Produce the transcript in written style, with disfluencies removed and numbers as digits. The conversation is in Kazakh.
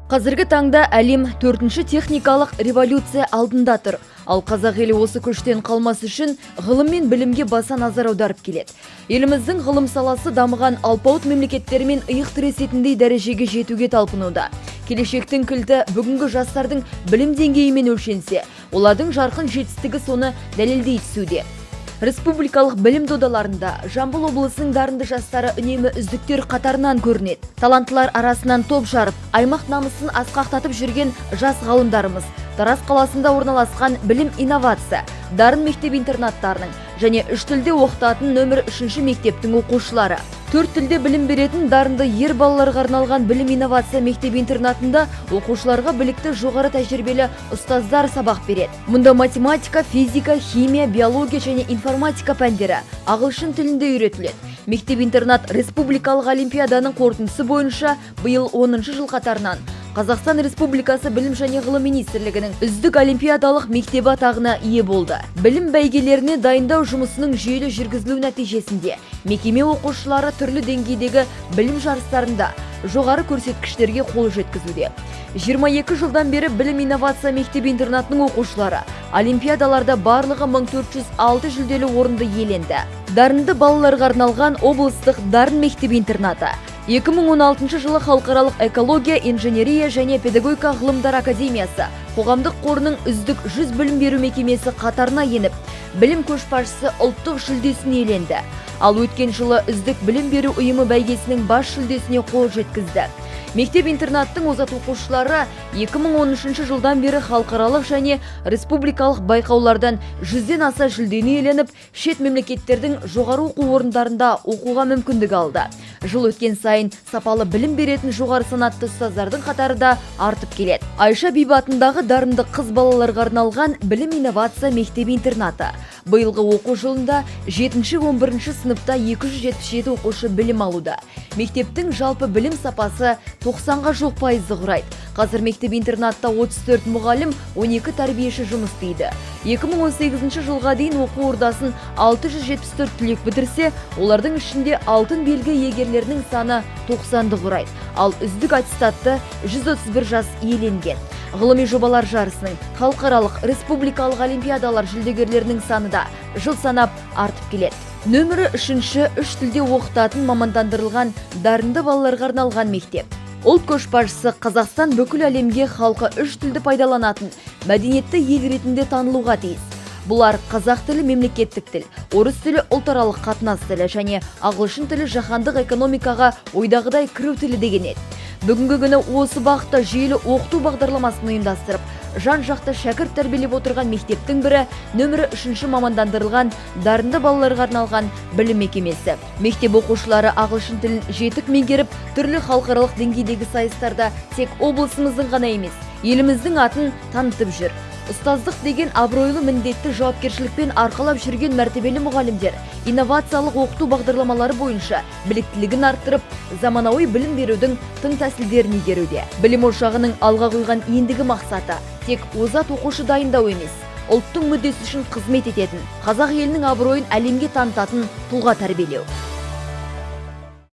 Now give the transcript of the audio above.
Қазіргі таңда әлем 4-ші техникалық революция алдында тұр. Ал қазақ елі осы көштен қалмас үшін ғылым мен білімге баса назар аударып келеді. Еліміздің ғылым саласы дамыған алпауыт мемлекеттермен иық тіресетіндей дәрежеге жетуге талпынуда. Келешектің кілті бүгінгі жастардың білім деңгейімен өлшенсе, олардың жарқын жетістігі соны дәлелдей түсуде. Республикалық білім додаларында Жамбыл облысының дарынды жастары үнемі үздіктер қатарынан көрінеді. Таланттылар арасынан топ жарып, аймақ намысын асқақтатып жүрген жас ғалымдарымыз Тараз қаласында орналасқан білім инновация, дарын мектеп-интернаттарының және 3 тілде оқытатын нөмір 3 мектептің оқушылары. 4 тілде білім беретін дарынды ер балаларға арналған білім инновация мектеп-интернатында оқушыларға білікті жоғары тәжірибелі ұстаздар сабақ береді. Мұнда математика, физика, химия, биология және информатика пәндері ағылшын тілінде үйретіледі. Мектеп-интернат республикалық олимпиаданың қорытындысы бойынша биыл 10-шы жыл қатарынан Қазақстан Республикасы білім және ғылым министрлігінің үздік олимпиадалық мектебі атағына ие болды. Білім бәйгелеріне дайындау жұмысының жүйелі жүргізілу нәтижесінде мекеме оқушылары түрлі деңгейдегі білім жарыстарында жоғары көрсеткіштерге қол жеткізуде. 22 жылдан бері білім инновация мектеп-интернатының оқушылары олимпиадаларда барлығы 1406 жүлделі орынды иеленді. Дарынды балаларға арналған облыстық дарын мектеп-интернаты 2016 жылы халықаралық экология, инженерия және педагогика ғылымдар академиясы қоғамдық қорының үздік 100 білім беру мекемесі қатарына еніп, білім көшбасшысы ұлттық жүлдесін иеленді. Ал өткен жылы үздік білім беру ұйымы бәйгесінің бас жүлдесіне қол жеткізді. Мектеп-интернаттың озат оқушылары 2013 жылдан бері халықаралық және республикалық байқаулардан 100-ден аса жүлдені иеленіп, шет мемлекеттердің жоғары оқу орындарында оқуға мүмкіндік алды. Жыл өткен сайын сапалы білім беретін жоғары санатты ұстаздардың қатары да артып келеді. Айша Бибі атындағы дарынды қыз балаларға арналған білім инновация мектеп-интернаты биылғы оқу жылында 7-11 сыныпта 277 оқушы білім алуда. Мектептің жалпы білім сапасы 90-ға жоқ пайызды құрайды. Қазір мектеп-интернатта 34 мұғалім, 12 тәрбиеші жұмыс істейді. 2018 жылға дейін оқу ордасын 674 түлек бітірсе, олардың ішінде алтын белгі иегерлерінің саны 90-ды құрайды. Ал үздік аттестатты 131 жас иеленген. Ғылыми жобалар жарысының халықаралық республикалық олимпиадалар жүлдегерлерінің саны да жыл санап артып келеді. Нөмірі 3 тілде оқытатын мамандандырылған дарынды балаларға арналған мектеп. Ұлт көшбасшысы Қазақстан бүкіл әлемге халқы 3 тілді пайдаланатын мәдениетті ел ретінде танылуға тиіс. Бұлар қазақ тілі мемлекеттік тіл, орыс тілі ұлтаралық қатынас тілі және ағылшын тілі жаһандық экономикаға ойдағыдай кіру тілі деген еді. Бүгінгі күні осы бағытта жүйелі оқыту бағдарламасын ұйымдастырып, жан-жақты шәкірт тәрбиелеп отырған мектептің бірі нөмірі 3 мамандандырылған дарынды балаларға арналған білім мекемесі. Мектеп оқушылары ағылшын тілін жетік меңгеріп, түрлі халықаралық деңгейдегі сайыстарда тек облысымыздың ғана емес, еліміздің атын танытып жүр. Ұстаздық деген абыройлы міндетті жауапкершілікпен арқалап жүрген мәртебелі мұғалімдер инновациялық оқыту бағдарламалары бойынша біліктілігін арттырып, заманауи білім берудің тың тәсілдерін игеруде. Білім ошағының алға қойған ендігі мақсаты тек озат оқушы дайындау емес, ұлттың мүддесі үшін қызмет ететін, қазақ елінің абыройын әлемге танытатын тұлға тәрбиелеу.